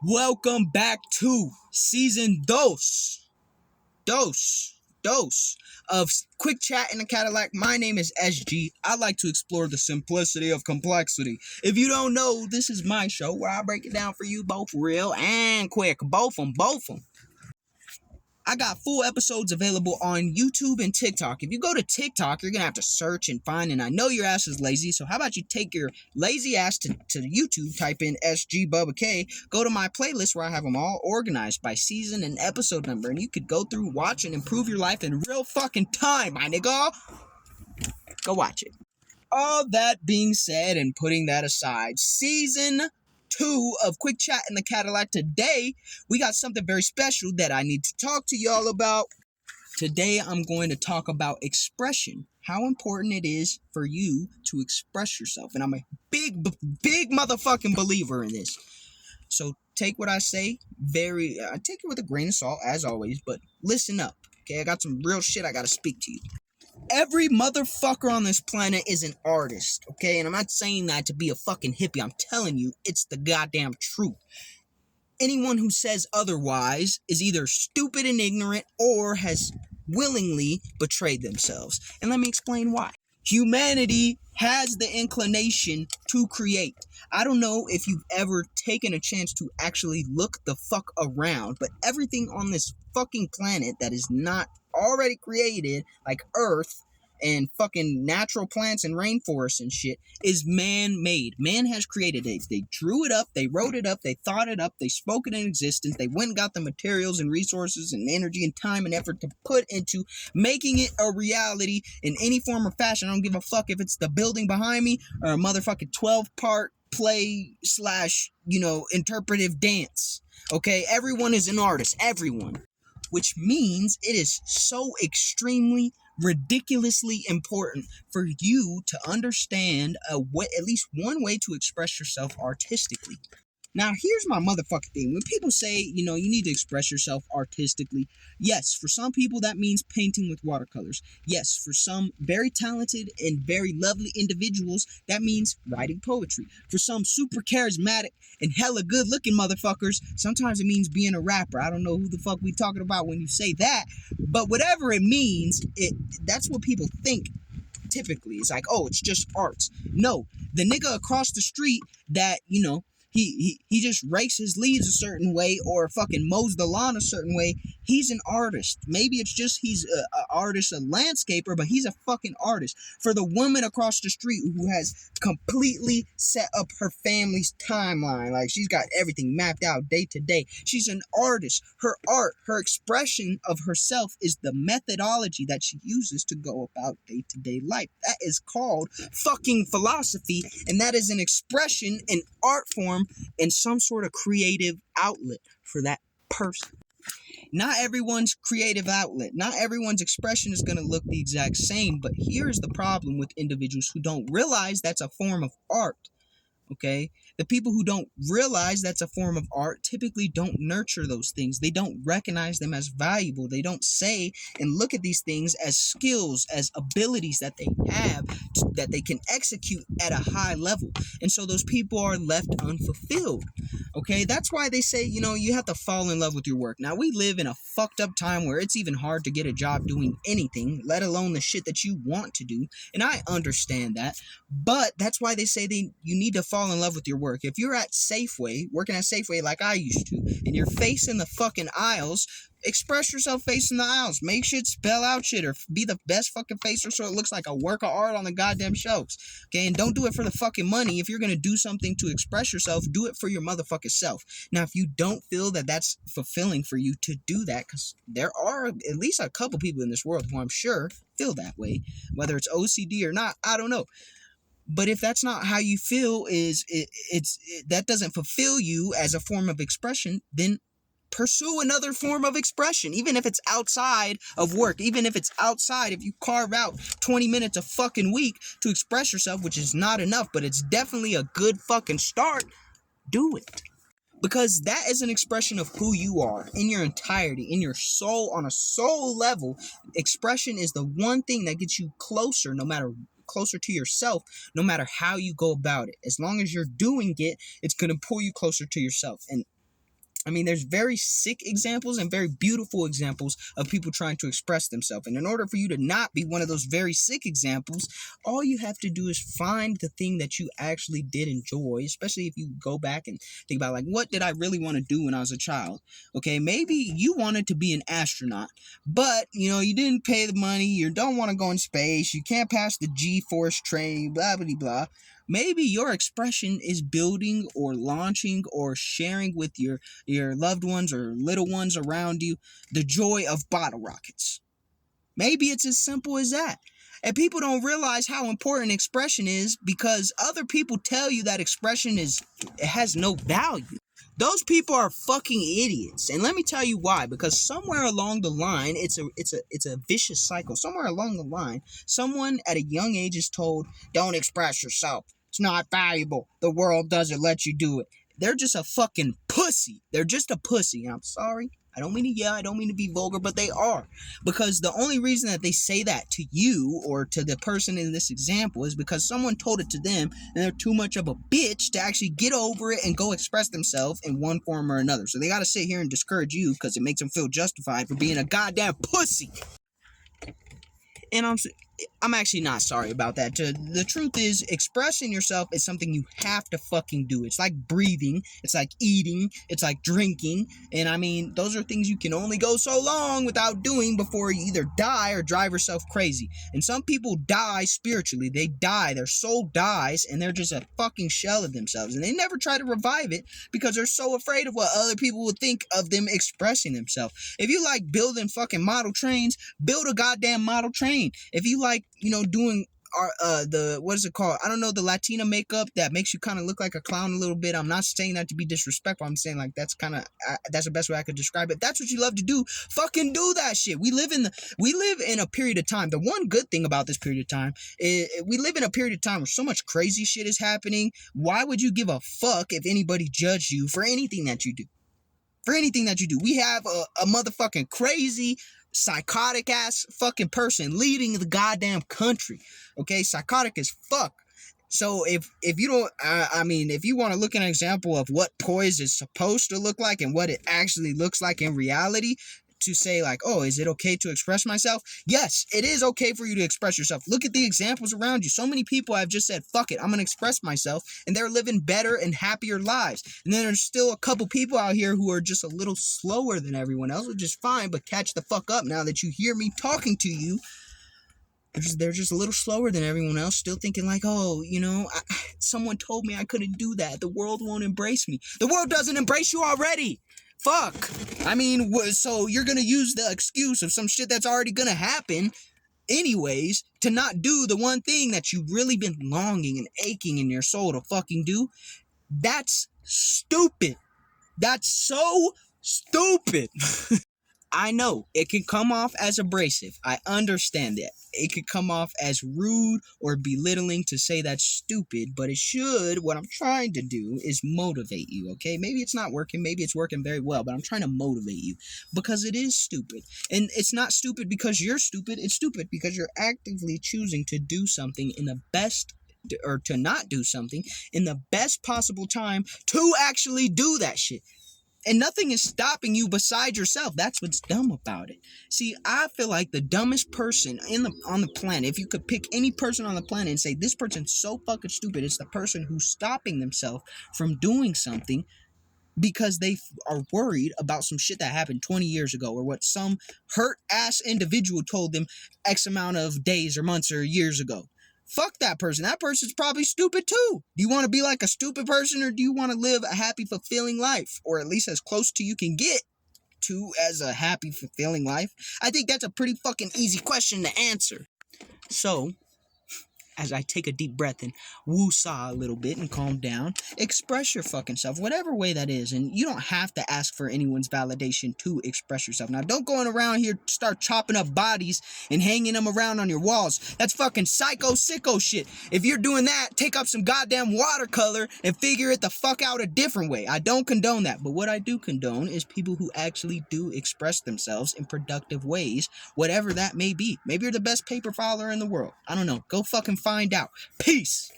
Welcome back to season dos of Quick Chat in the Cadillac. My name is SG. I like to explore the simplicity of complexity. If you don't know, this is my show where I break it down for you both real and quick. Both of them. I got full episodes available on YouTube and TikTok. If you go to TikTok, you're going to have to search and find, and I know your ass is lazy, so how about you take your lazy ass to YouTube, type in SG Bubba K, go to my playlist where I have them all organized by season and episode number, and you could go through, watch, and improve your life in real fucking time, my nigga. Go watch it. All that being said and putting that aside, season 2 of Quick Chat in the Cadillac. Today, we got something very special that I need to talk to y'all about. Today, I'm going to talk about expression. How important it is for you to express yourself. And I'm a big motherfucking believer in this. So take what I say I take it with a grain of salt, as always, but listen up. Okay, I got some real shit I gotta speak to you. Every motherfucker on this planet is an artist, okay? And I'm not saying that to be a fucking hippie. I'm telling you, it's the goddamn truth. Anyone who says otherwise is either stupid and ignorant or has willingly betrayed themselves. And let me explain why. Humanity has the inclination to create. I don't know if you've ever taken a chance to actually look the fuck around, but everything on this fucking planet that is not already created, like Earth and fucking natural plants and rainforests and shit, is man-made. Man has created it. They drew it up, they wrote it up, they thought it up, they spoke it in existence, they went and got the materials and resources and energy and time and effort to put into making it a reality in any form or fashion. I don't give a fuck if it's the building behind me or a motherfucking 12-part play / interpretive dance. Okay? Everyone is an artist. Everyone. Which means it is so extremely, ridiculously important for you to understand at least one way to express yourself artistically. Now, here's my motherfucking thing. When people say, you need to express yourself artistically, yes, for some people that means painting with watercolors. Yes, for some very talented and very lovely individuals, that means writing poetry. For some super charismatic and hella good-looking motherfuckers, sometimes it means being a rapper. I don't know who the fuck we talking about when you say that, but whatever it means, that's what people think. Typically, it's like, oh, it's just arts. No, the nigga across the street that, he just rakes his leaves a certain way or fucking mows the lawn a certain way. He's an artist. Maybe it's just he's an artist, a landscaper, but he's a fucking artist. For the woman across the street who has completely set up her family's timeline, like she's got everything mapped out day to day. She's an artist. Her art, her expression of herself is the methodology that she uses to go about day-to-day life. That is called fucking philosophy, and that is an expression, an art form, and some sort of creative outlet for that person. Not everyone's creative outlet, not everyone's expression is going to look the exact same, but here's the problem with individuals who don't realize that's a form of art. Okay? The people who don't realize that's a form of art typically don't nurture those things. They don't recognize them as valuable. They don't say and look at these things as skills, as abilities that they have, that they can execute at a high level. And so those people are left unfulfilled. Okay? That's why they say, you have to fall in love with your work. Now, we live in a fucked up time where it's even hard to get a job doing anything, let alone the shit that you want to do. And I understand that. But that's why they say you need to fall in love with your work. If you're at Safeway, working at Safeway like I used to, and you're facing the fucking aisles, express yourself facing the aisles. Make shit spell out shit or be the best fucking facer so it looks like a work of art on the goddamn shelves. Okay, and don't do it for the fucking money. If you're gonna do something to express yourself, do it for your motherfucking self. Now, if you don't feel that that's fulfilling for you to do that, because there are at least a couple people in this world who I'm sure feel that way, whether it's OCD or not, I don't know. But if that's not how you feel, that doesn't fulfill you as a form of expression, then pursue another form of expression, even if it's outside of work, even if it's outside. If you carve out 20 minutes a fucking week to express yourself, which is not enough, but it's definitely a good fucking start, do it. Because that is an expression of who you are in your entirety, in your soul, on a soul level. Expression is the one thing that gets you closer to yourself, no matter how you go about it. As long as you're doing it, it's going to pull you closer to yourself. And I mean, there's very sick examples and very beautiful examples of people trying to express themselves. And in order for you to not be one of those very sick examples, all you have to do is find the thing that you actually did enjoy, especially if you go back and think about, like, what did I really want to do when I was a child? Okay, maybe you wanted to be an astronaut, but, you didn't pay the money, you don't want to go in space, you can't pass the G-force training, blah, blah, blah. Maybe your expression is building or launching or sharing with your loved ones or little ones around you the joy of bottle rockets. Maybe it's as simple as that. And people don't realize how important expression is because other people tell you that expression has no value. Those people are fucking idiots. And let me tell you why. Because somewhere along the line, it's a vicious cycle. Somewhere along the line, someone at a young age is told, don't express yourself. It's not valuable. The world doesn't let you do it. They're just a fucking pussy. They're just a pussy. I'm sorry. I don't mean to yell. I don't mean to be vulgar, but they are. Because the only reason that they say that to you or to the person in this example is because someone told it to them and they're too much of a bitch to actually get over it and go express themselves in one form or another. So they got to sit here and discourage you because it makes them feel justified for being a goddamn pussy. And I'm actually not sorry about that. The truth is, expressing yourself is something you have to fucking do. It's like breathing. It's like eating. It's like drinking. And I mean, those are things you can only go so long without doing before you either die or drive yourself crazy. And some people die spiritually. They die. Their soul dies and they're just a fucking shell of themselves. And they never try to revive it because they're so afraid of what other people will think of them expressing themselves. If you like building fucking model trains, build a goddamn model train. If you like, doing what is it called? I don't know, the Latina makeup that makes you kind of look like a clown a little bit. I'm not saying that to be disrespectful. I'm saying like that's the best way I could describe it. That's what you love to do. Fucking do that shit. We live in a period of time. The one good thing about this period of time is we live in a period of time where so much crazy shit is happening. Why would you give a fuck if anybody judged you for anything that you do? For anything that you do. We have a motherfucking crazy psychotic ass fucking person leading the goddamn country. Okay, psychotic as fuck. So if you don't, if you want to look at an example of what poise is supposed to look like and what it actually looks like in reality, to say like, oh, is it okay to express myself? Yes, it is okay for you to express yourself. Look at the examples around you. So many people have just said, fuck it, I'm gonna express myself, and they're living better and happier lives. And then there's still a couple people out here who are just a little slower than everyone else, which is fine, but catch the fuck up now that you hear me talking to you. They're just a little slower than everyone else, still thinking like, oh, someone told me I couldn't do that. The world won't embrace me. The world doesn't embrace you already. Fuck. I mean, so you're gonna use the excuse of some shit that's already gonna happen anyways to not do the one thing that you've really been longing and aching in your soul to fucking do? That's stupid. That's so stupid. I know it can come off as abrasive. I understand that. It could come off as rude or belittling to say that's stupid, but it should. What I'm trying to do is motivate you, okay? Maybe it's not working. Maybe it's working very well, but I'm trying to motivate you because it is stupid. And it's not stupid because you're stupid. It's stupid because you're actively choosing to do something in the best or to not do something in the best possible time to actually do that shit. And nothing is stopping you besides yourself. That's what's dumb about it. See, I feel like the dumbest person on the planet, if you could pick any person on the planet and say, this person's so fucking stupid, it's the person who's stopping themselves from doing something because they are worried about some shit that happened 20 years ago or what some hurt-ass individual told them X amount of days or months or years ago. Fuck that person. That person's probably stupid too. Do you want to be like a stupid person or do you want to live a happy, fulfilling life? Or at least as close to you can get to as a happy, fulfilling life? I think that's a pretty fucking easy question to answer. So, as I take a deep breath and woo-saw a little bit and calm down, express your fucking self, whatever way that is. And you don't have to ask for anyone's validation to express yourself. Now, don't go around here start chopping up bodies and hanging them around on your walls. That's fucking psycho sicko shit. If you're doing that, take up some goddamn watercolor and figure it the fuck out a different way. I don't condone that. But what I do condone is people who actually do express themselves in productive ways, whatever that may be. Maybe you're the best paper filer in the world. I don't know. Go fucking find out. Peace.